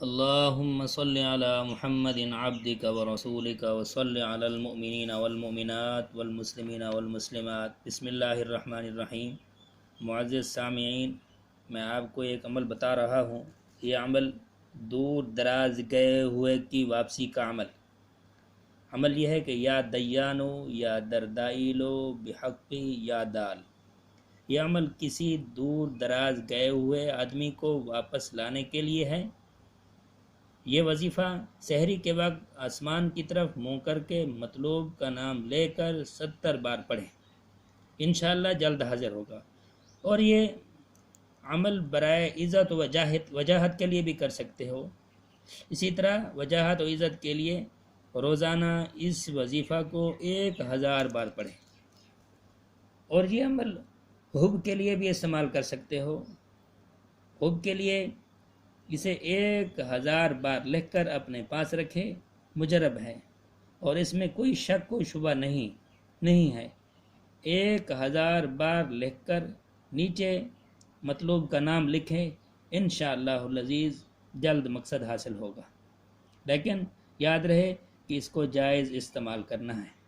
اللهم صل على محمد عبدك ورسولك وصل على المؤمنين والمؤمنات والمسلمين والمسلمات بسم اللہ الرحمن الرحیم۔ معزز سامعین، میں آپ کو ایک عمل بتا رہا ہوں۔ یہ عمل دور دراز گئے ہوئے کی واپسی کا عمل یہ ہے کہ یا دیانو یا دردائلو بحقی یا دال۔ یہ عمل کسی دور دراز گئے ہوئے آدمی کو واپس لانے کے لیے ہے۔ یہ وظیفہ سحری کے وقت آسمان کی طرف منہ کر کے مطلوب کا نام لے کر 70 بار پڑھیں، انشاءاللہ جلد حاضر ہوگا۔ اور یہ عمل برائے عزت و وجاہت کے لیے بھی کر سکتے ہو۔ اسی طرح وجاہت و عزت کے لیے روزانہ اس وظیفہ کو 1000 بار پڑھیں۔ اور یہ عمل حب کے لیے بھی استعمال کر سکتے ہو۔ حب کے لیے اسے 1000 بار لکھ کر اپنے پاس رکھے، مجرب ہے اور اس میں کوئی شک و شبہ نہیں ہے۔ 1000 بار لکھ کر نیچے مطلوب کا نام لکھیں، انشاءاللہ العزیز جلد مقصد حاصل ہوگا۔ لیکن یاد رہے کہ اس کو جائز استعمال کرنا ہے۔